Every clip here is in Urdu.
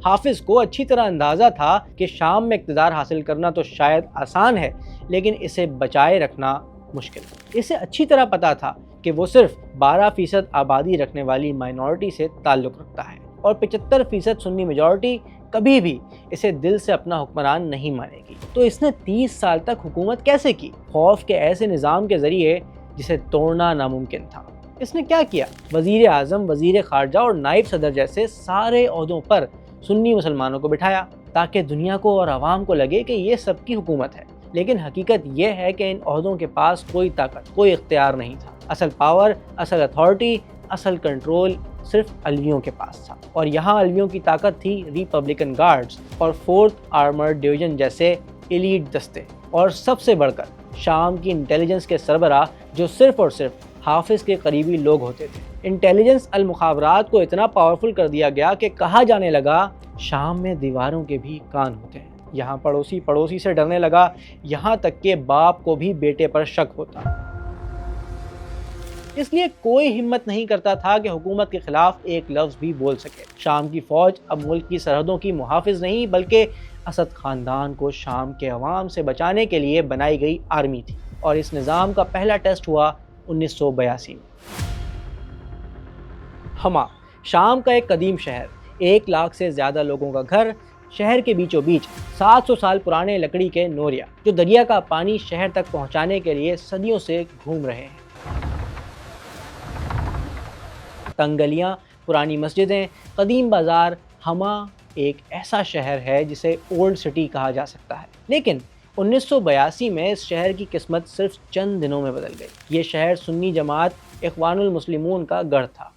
حافظ کو اچھی طرح اندازہ تھا کہ شام میں اقتدار حاصل کرنا تو شاید آسان ہے لیکن اسے بچائے رکھنا مشکل۔ اسے اچھی طرح پتا تھا کہ وہ صرف 12% آبادی رکھنے والی مائنورٹی سے تعلق رکھتا ہے اور 75% سنی میجورٹی کبھی بھی اسے دل سے اپنا حکمران نہیں مانے گی۔ تو اس نے 30 سال تک حکومت کیسے کی؟ خوف کے ایسے نظام کے ذریعے جسے توڑنا ناممکن تھا۔ اس نے کیا کیا؟ وزیر اعظم، وزیر خارجہ اور نائب صدر جیسے سارے عہدوں پر سنی مسلمانوں کو بٹھایا تاکہ دنیا کو اور عوام کو لگے کہ یہ سب کی حکومت ہے۔ لیکن حقیقت یہ ہے کہ ان عہدوں کے پاس کوئی طاقت، کوئی اختیار نہیں تھا۔ اصل پاور، اصل اتھارٹی، اصل کنٹرول صرف علویوں کے پاس تھا، اور یہاں علویوں کی طاقت تھی ریپبلکن گارڈز اور 4th آرمرڈ ڈویژن جیسے ایلیٹ دستے، اور سب سے بڑھ کر شام کی انٹیلیجنس کے سربراہ جو صرف اور صرف حافظ کے قریبی لوگ ہوتے تھے۔ انٹیلیجنس المخابرات کو اتنا پاورفل کر دیا گیا کہ کہا جانے لگا شام میں دیواروں کے بھی کان ہوتے ہیں۔ یہاں پڑوسی سے ڈرنے لگا، یہاں تک کہ باپ کو بھی بیٹے پر شک ہوتا۔ اس لیے کوئی ہمت نہیں کرتا تھا کہ حکومت کے خلاف ایک لفظ بھی بول سکے۔ شام کی فوج اب ملک کی سرحدوں کی محافظ نہیں بلکہ اسد خاندان کو شام کے عوام سے بچانے کے لیے بنائی گئی آرمی تھی، اور اس نظام کا پہلا ٹیسٹ ہوا 1982 میں۔ ہما، شام کا ایک قدیم شہر، 1 لاکھ سے زیادہ لوگوں کا گھر، شہر کے بیچوں بیچ 700 سال پرانے لکڑی کے نوریا جو دریا کا پانی شہر تک پہنچانے کے لیے صدیوں سے گھوم رہے ہیں۔ تنگ گلیاں، پرانی مسجدیں، قدیم بازار، ہما ایک ایسا شہر ہے جسے اولڈ سٹی کہا جا سکتا ہے۔ لیکن 1982 میں اس شہر کی قسمت صرف چند دنوں میں بدل گئی۔ یہ شہر سنی جماعت اخوان المسلمون کا گڑھ تھا،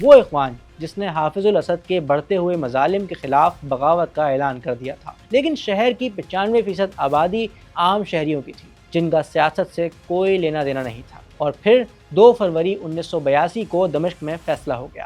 وہ اخوان جس نے حافظ الاسد کے بڑھتے ہوئے مظالم کے خلاف بغاوت کا اعلان کر دیا تھا۔ لیکن شہر کی 95% آبادی عام شہریوں کی تھی جن کا سیاست سے کوئی لینا دینا نہیں تھا۔ اور پھر 2 فروری 1982 کو دمشق میں فیصلہ ہو گیا